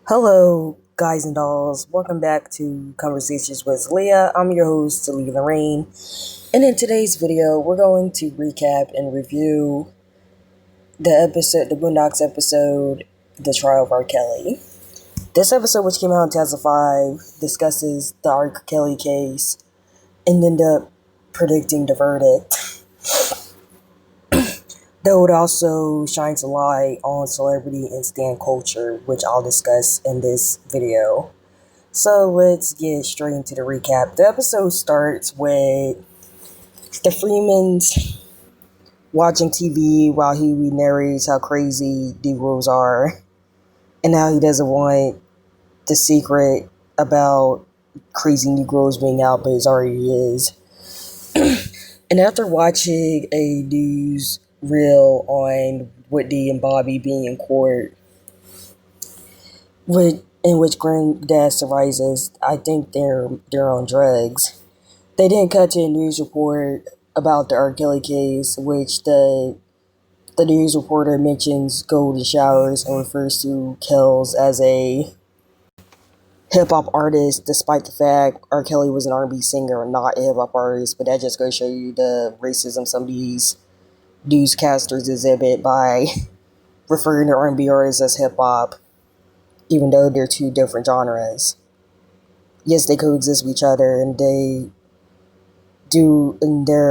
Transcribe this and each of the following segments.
Hello, guys and dolls. Welcome back to Conversations with Leah. I'm your host, Leah Lorraine. And in today's video, we're going to recap and review the Boondocks episode, The Trial of R. Kelly. This episode, which came out in 2005, discusses the R. Kelly case and ended up predicting the verdict. Though it also shines a light on celebrity and stan culture, which I'll discuss in this video. So let's get straight into the recap. The episode starts with the Freemans watching TV while Huey narrates how crazy Negroes are and how he doesn't want the secret about crazy Negroes being out, but it already is. And after watching a news reel on Whitney and Bobby being in court, in which Granddad surmises, I think they're on drugs. They didn't cut to a news report about the R. Kelly case, which the news reporter mentions golden showers and refers to Kells as a hip hop artist, despite the fact R. Kelly was an R&B singer and not a hip hop artist. But that just goes to show you the racism some of these newscasters exhibit by referring to R&B artists as hip hop, even though they're two different genres. Yes, they coexist with each other, and there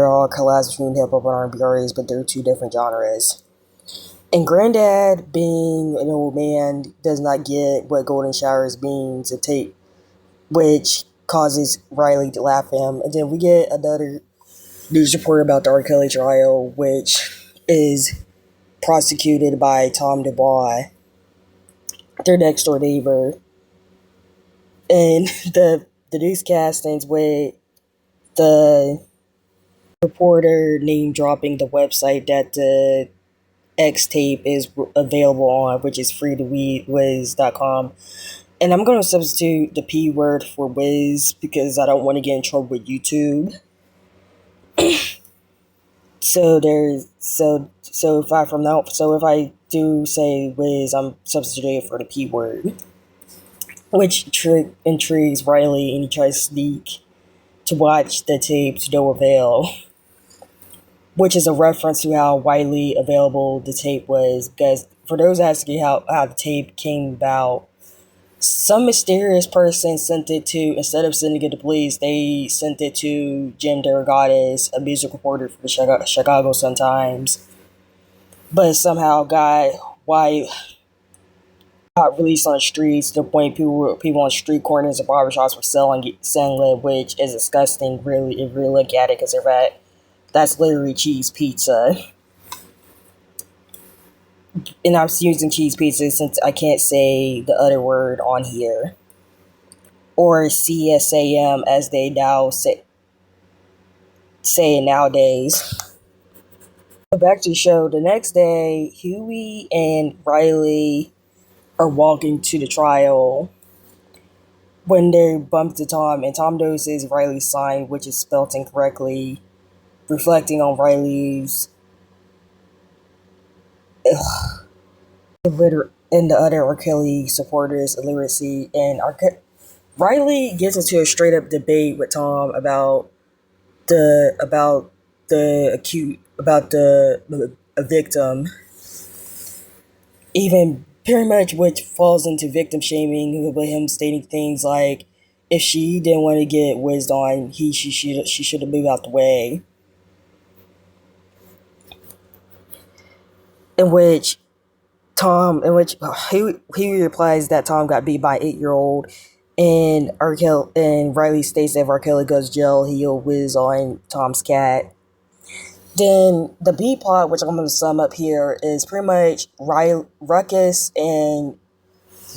are collabs between hip hop and R&B artists, but they're two different genres. And Granddad, being an old man, does not get what golden showers means to take, which causes Riley to laugh at him. And then we get another news report about the R. Kelly trial, which is prosecuted by Tom Dubois, their next door neighbor. And the newscast ends with the reporter name dropping the website that the X tape is available on, which is freetowiz.com. And I'm going to substitute the P word for Wiz because I don't want to get in trouble with YouTube. So if I do say Wiz, I'm substituting for the P word, which intrigues Riley, and he tries to sneak to watch the tape to no avail, which is a reference to how widely available the tape was. Because for those asking how the tape came about, some mysterious person sent it to, instead of sending it to police, they sent it to Jim DeRogatis, a music reporter for the Chicago Sun-Times. But somehow got released on the streets to the point people on street corners and barbershops were selling it, which is disgusting. Really, if you really look at it, because that's literally cheese pizza. And I'm using cheese pizza since I can't say the other word on here. Or CSAM as they now say it nowadays. But back to the show. The next day, Huey and Riley are walking to the trial when they bump into Tom, and Tom notices Riley's sign, which is spelled incorrectly, reflecting on Riley's and the other R. Kelly supporters' illiteracy. And Riley gets into a straight up debate with Tom about a victim, even pretty much which falls into victim shaming, with him stating things like, if she didn't want to get whizzed on, she should have moved out the way. In which he replies that Tom got beat by an 8-year-old, and Riley states that if R. Kelly goes to jail, he'll whiz on Tom's cat. Then the B plot, which I'm going to sum up here, is pretty much Ruckus and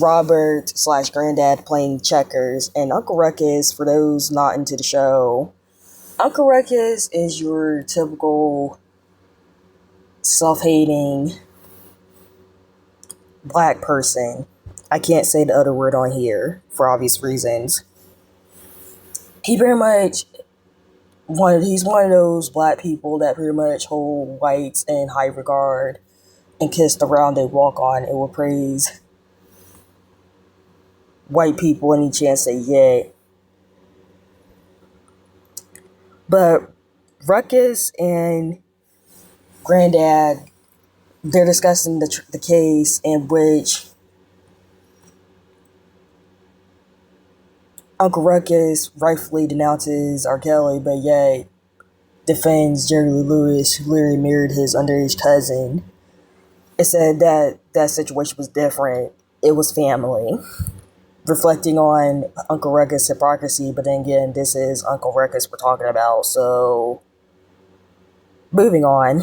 Robert / Granddad playing checkers. And Uncle Ruckus, for those not into the show, Uncle Ruckus is your typical self-hating black person. I can't say the other word on here for obvious reasons. He very much he's one of those black people that pretty much hold whites in high regard and kiss the ground they walk on and will praise white people any chance they get. But Ruckus and Granddad, they're discussing the case in which Uncle Ruckus rightfully denounces R. Kelly, but yet defends Jerry Lee Lewis, who literally married his underage cousin. It said that that situation was different. It was family, reflecting on Uncle Ruckus' hypocrisy. But then again, this is Uncle Ruckus we're talking about. So, moving on,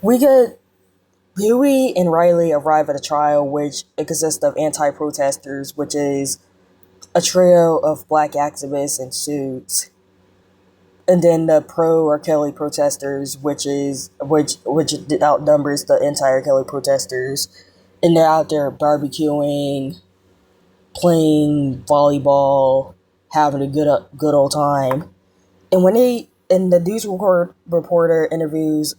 we get Huey and Riley arrive at a trial, which it consists of anti-protesters, which is a trio of black activists in suits, and then the pro R. Kelly protesters, which outnumbers the entire Kelly protesters, and they're out there barbecuing, playing volleyball, having a good old time. And the news reporter interviews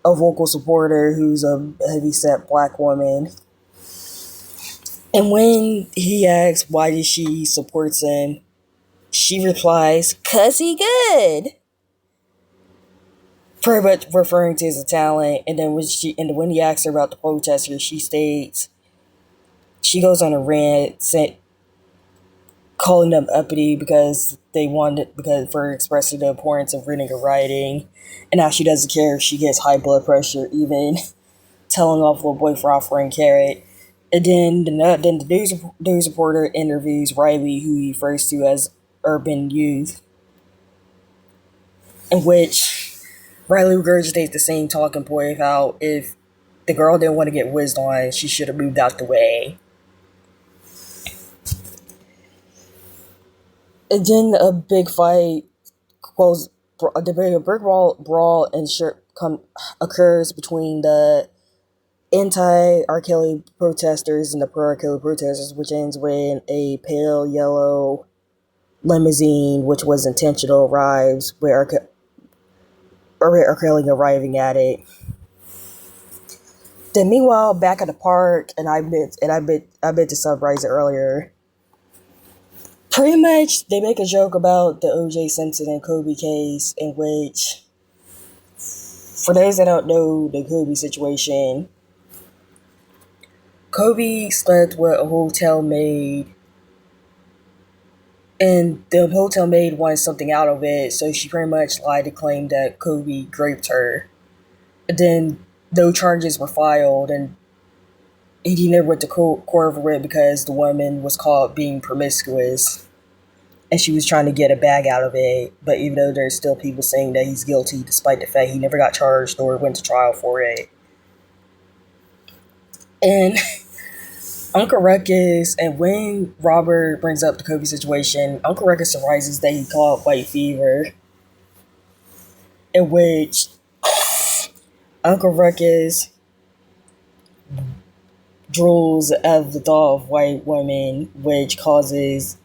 a vocal supporter who's a heavyset black woman, and when he asks why did she supports him, she replies, "'Cause he good." Pretty much referring to his talent. And then when he asks her about the protesters, she goes on a rant, calling them uppity because for expressing the importance of reading and writing, and how she doesn't care if she gets high blood pressure, even telling off little boy for offering carrot. And then the news reporter interviews Riley, who he refers to as urban youth, in which Riley regurgitates the same talking point of how if the girl didn't want to get whizzed on, she should have moved out the way. And then a big fight a big brawl occurs between the anti-R. Kelly protesters and the pro-R. Kelly protesters, which ends with a pale yellow limousine, which was intentional, arrives with R. Kelly arriving at it. Then meanwhile, back at the park, and I meant to summarize it earlier. Pretty much, they make a joke about the O.J. Simpson and Kobe case, in which, for those that don't know the Kobe situation, Kobe slept with a hotel maid, and the hotel maid wanted something out of it, so she pretty much lied to claim that Kobe raped her. And then no charges were filed, and he never went to court over it because the woman was caught being promiscuous, and she was trying to get a bag out of it. But even though there's still people saying that he's guilty, despite the fact he never got charged or went to trial for it. And Uncle Ruckus, and when Robert brings up the Kobe situation, Uncle Ruckus surprises that he caught white fever, in which Uncle Ruckus drools at the thought of white women, which causes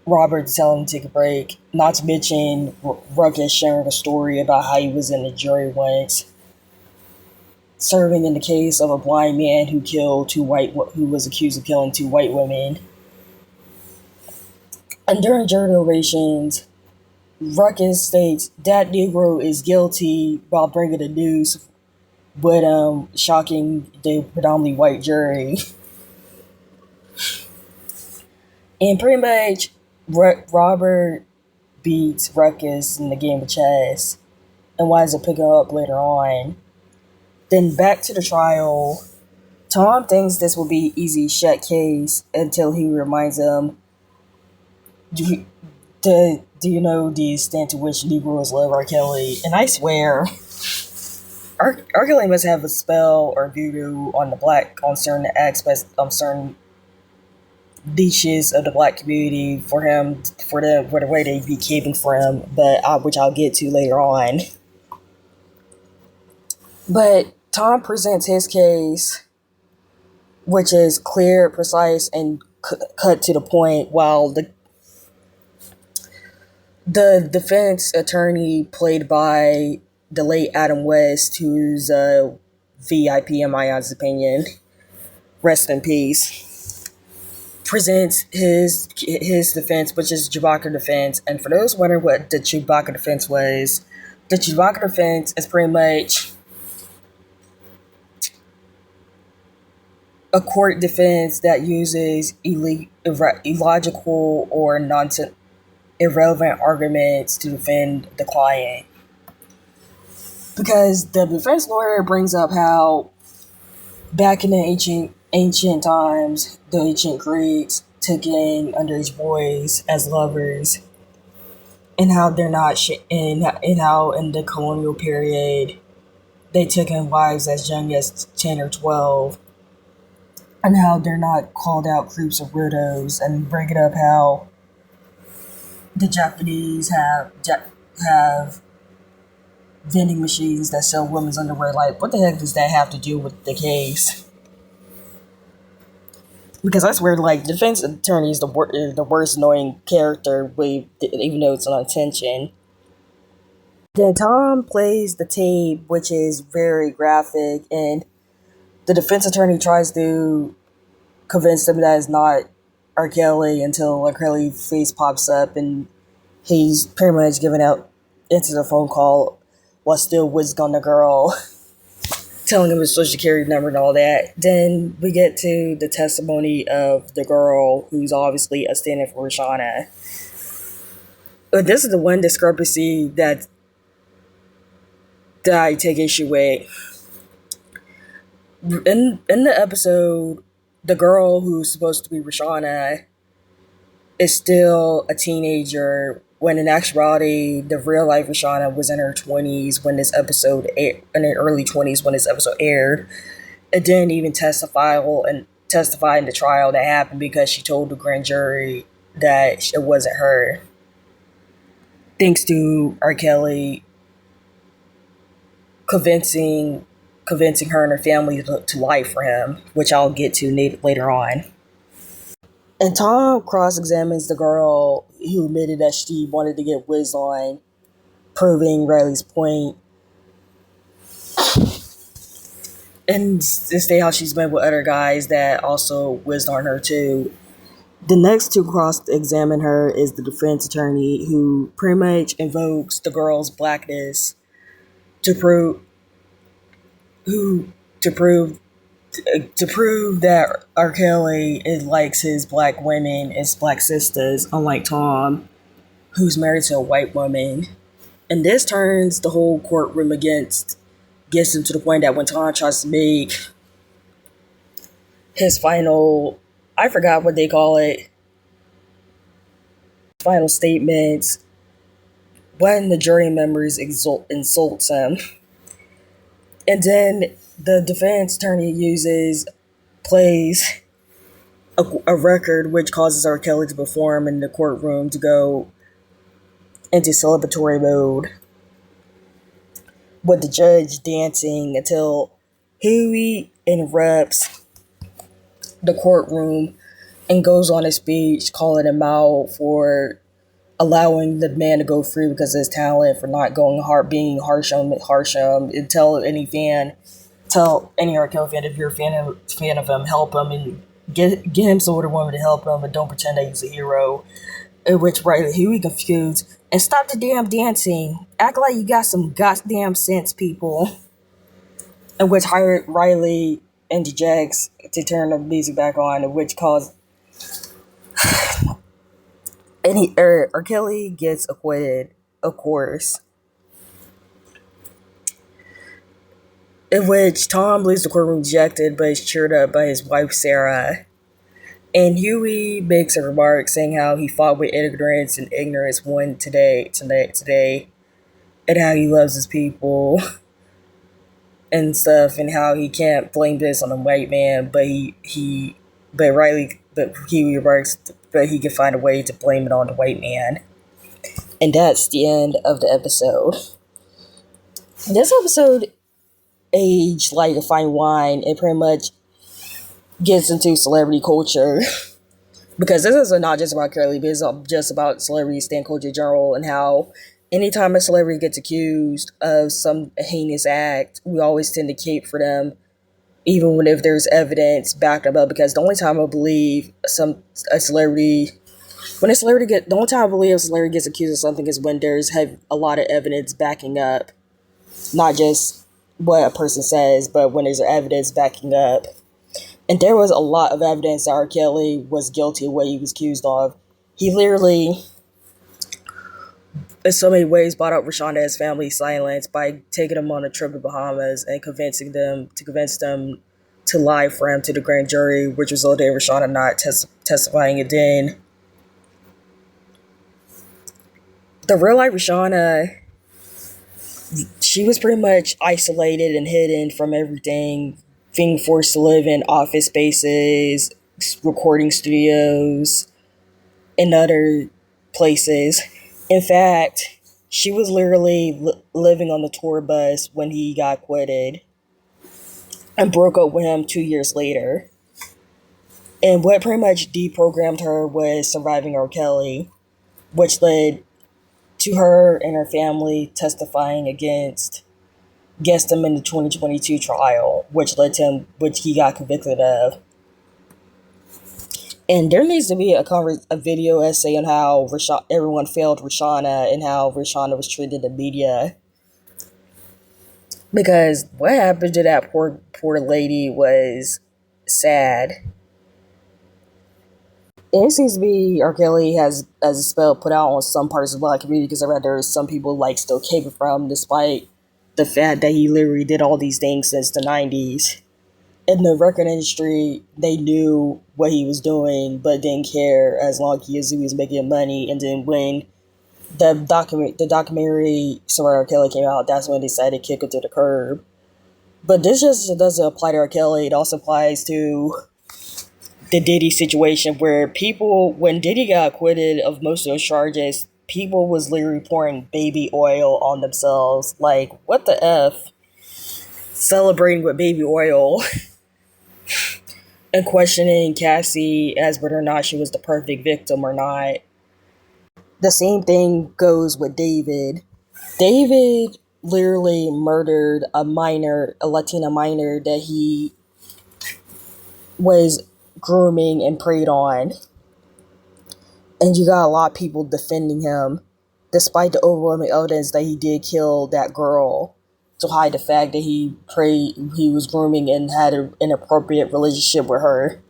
Robert to tell him to take a break. Not to mention Ruckus sharing a story about how he was in the jury once, serving in the case of a blind man who was accused of killing two white women. And during jury deliberations, Ruckus states that Negro is guilty while bringing the news, but shocking the predominantly white jury. And pretty much, Robert beats Ruckus in the game of chess, and winds up picking up later on. Then back to the trial, Tom thinks this will be easy shut case until he reminds him, do you know the extent to which Negroes love R. Kelly? And I swear, R. Kelly must have a spell or voodoo on certain aspects, certain niches of the black community for the way they be caving for him, which I'll get to later on. But Tom presents his case, which is clear, precise, and cut to the point, while the defense attorney, played by the late Adam West, who's a VIP in my honest opinion, rest in peace, presents his defense, which is Chewbacca defense. And for those wondering what the Chewbacca defense was, the Chewbacca defense is pretty much a court defense that uses illogical or nonsense, irrelevant arguments to defend the client. Because the defense lawyer brings up how back in the ancient times, the ancient Greeks took in underage boys as lovers, and how they're not and how in the colonial period they took in wives as young as 10 or 12, and how they're not called out groups of widows, and bring it up how the Japanese have vending machines that sell women's underwear. Like, what the heck does that have to do with the case? Because I swear, like, defense attorney is the worst annoying character, even though it's not intention. Then Tom plays the tape, which is very graphic, and the defense attorney tries to convince them that it's not R. Kelly until R. Kelly's face pops up, and he's pretty much giving out into the phone call while still whizzing on the girl, telling him his social security number and all that. Then we get to the testimony of the girl, who's obviously a stand-in for Rashana. But this is the one discrepancy that I take issue with. In the episode, the girl who's supposed to be Rashana is still a teenager, when in actuality, the real life Rashana was in her 20s when this episode in her early 20s when this episode aired. It didn't even testify in the trial that happened, because she told the grand jury that it wasn't her. Thanks to R. Kelly convincing her and her family to lie for him, which I'll get to later on. And Tom cross-examines the girl who admitted that she wanted to get whizzed on, proving Riley's point. And to say how she's been with other guys that also whizzed on her too. The next to cross-examine her is the defense attorney, who pretty much invokes the girl's blackness to prove that R. Kelly likes his black women, his black sisters, unlike Tom, who's married to a white woman. And this turns the whole courtroom gets him to the point that when Tom tries to make his final, I forgot what they call it, final statements, one of the jury members insults him. And then the defense attorney plays a record which causes R. Kelly to perform in the courtroom, to go into celebratory mode, with the judge dancing until Huey interrupts the courtroom and goes on a speech calling him out for allowing the man to go free because of his talent, for not being harsh on and tell any R. Kelly fan, if you're a fan of him, help him and get him some older woman to help him, and don't pretend that he's a hero. In which Huey confused, and stop the damn dancing, act like you got some goddamn sense, people. In which hired Riley interjects to turn the music back on, in which caused R. Kelly gets acquitted, of course. In which Tom leaves the courtroom dejected, but is cheered up by his wife Sarah. And Huey makes a remark saying how he fought with ignorance, and ignorance won today, and how he loves his people and stuff, and how he can't blame this on a white man, but Huey remarks, but he can find a way to blame it on the white man. And that's the end of the episode. This episode aged like a fine wine. It pretty much gets into celebrity culture. Because this is not just about Curly, but it's just about celebrity stand culture in general, and how anytime a celebrity gets accused of some heinous act, we always tend to cape for them even when if there's evidence backed them up. Because the only time I believe a celebrity when a celebrity get the only time I believe a celebrity gets accused of something is when there's have a lot of evidence backing up, not just what a person says, but when there's evidence backing up. And there was a lot of evidence that R. Kelly was guilty of what he was accused of. He literally, in so many ways, brought up Rashawn and his family's silence by taking them on a trip to Bahamas and convince them to lie for him to the grand jury, which resulted in Rashawn not testifying again. The real life Rashawn, she was pretty much isolated and hidden from everything, being forced to live in office spaces, recording studios, and other places. In fact, she was literally living on the tour bus when he got acquitted and broke up with him 2 years later. And what pretty much deprogrammed her was surviving R. Kelly, which led to her and her family testifying against him in the 2022 trial, which he got convicted of. And there needs to be a video essay on how everyone failed Rashana and how Rashana was treated in the media. Because what happened to that poor lady was sad. And it seems to be R. Kelly has a spell put out on some parts of the Black community, because I read there's some people still caping from, despite the fact that he literally did all these things since the 90s. In the record industry, they knew what he was doing, but didn't care as long as he was making money. And then when the documentary Survivor R. Kelly came out, that's when they decided to kick him to the curb. But this just doesn't apply to R. Kelly. It also applies to the Diddy situation, where when Diddy got acquitted of most of those charges, people was literally pouring baby oil on themselves. Like, what the F? Celebrating with baby oil. And questioning Cassie as whether or not she was the perfect victim or not. The same thing goes with David. David literally murdered a Latina minor that he was grooming and preyed on. And you got a lot of people defending him, despite the overwhelming evidence that he did kill that girl, to hide the fact that he was grooming and had an inappropriate relationship with her.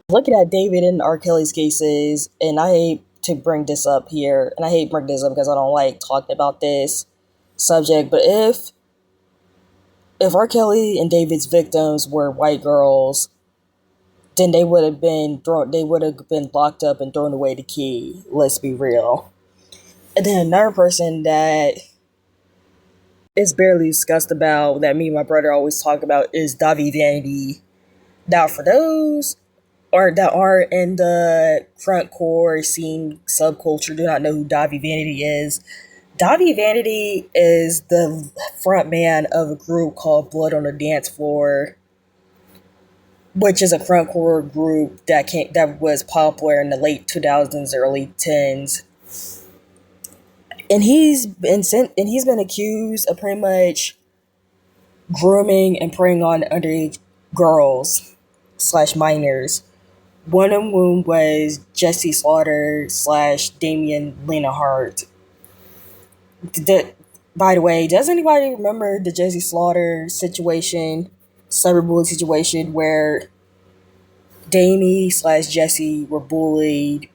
Looking at David and R. Kelly's cases, and I hate to bring this up here, and I hate bringing this up because I don't like talking about this subject, but if R. Kelly and David's victims were white girls, then they would have been locked up and thrown away the key. Let's be real. And then another person that is barely discussed about, that me and my brother always talk about, is Davi Vanity. Now, for those that aren't in the front core scene subculture, do not know who Davi Vanity is. Davi Vanity is the front man of a group called Blood on the Dance Floor, which is a front core group that was popular in the late 2000s, early 10s. And he's been accused of pretty much grooming and preying on underage girls / minors. One of whom was Jesse Slaughter / Damian Lena Hart. By the way, does anybody remember the Jesse Slaughter situation, cyberbullying situation, where Damie / Jesse were bullied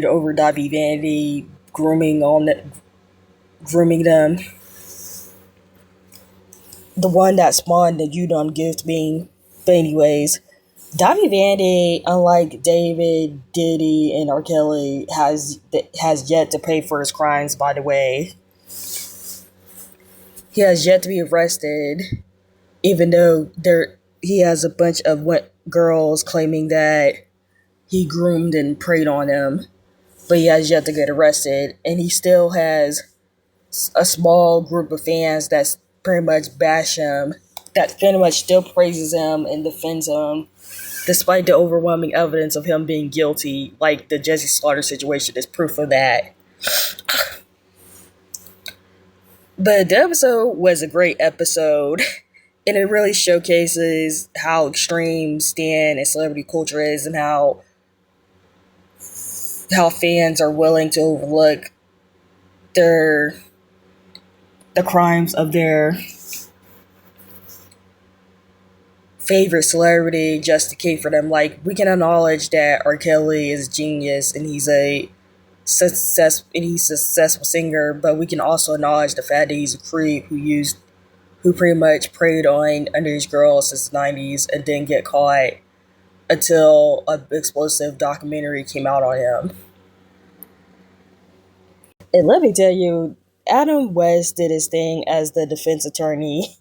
over Davi Vanity grooming them? The one that spawned the You Dumb Gift meme. But anyways, Davi Vanity, unlike David, Diddy, and R. Kelly, has yet to pay for his crimes, by the way. He has yet to be arrested, even though he has a bunch of girls claiming that he groomed and preyed on them. But he has yet to get arrested, and he still has a small group of fans that's pretty much bash him, that pretty much still praises him and defends him, despite the overwhelming evidence of him being guilty. Like the Jesse Slaughter situation is proof of that. But the episode was a great episode, and it really showcases how extreme Stan and celebrity culture is, and how fans are willing to overlook their the crimes of their favorite celebrity just to cater for them. Like, we can acknowledge that R. Kelly is a genius and he's a successful singer, but we can also acknowledge the fact that he's a creep who pretty much preyed on underage girls since the 90s and didn't get caught until a explosive documentary came out on him. And let me tell you, Adam West did his thing as the defense attorney.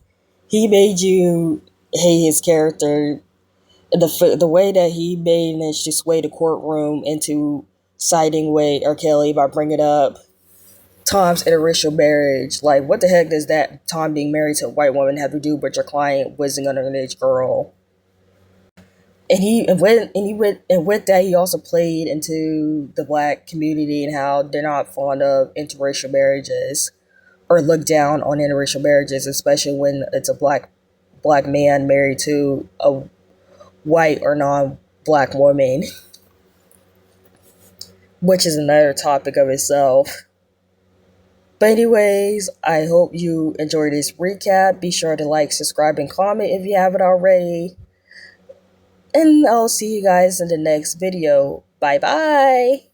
He made you hate his character. The way that he managed to sway the courtroom into siding with R. Kelly by bringing up Tom's interracial marriage. Like, what the heck does that Tom being married to a white woman have to do with your client whizzing on an underage girl? And with that, he also played into the black community and how they're not fond of interracial marriages or look down on interracial marriages, especially when it's a black man married to a white or non-black woman, which is another topic of itself. But anyways, I hope you enjoyed this recap. Be sure to like, subscribe, and comment if you haven't already. And I'll see you guys in the next video. Bye bye!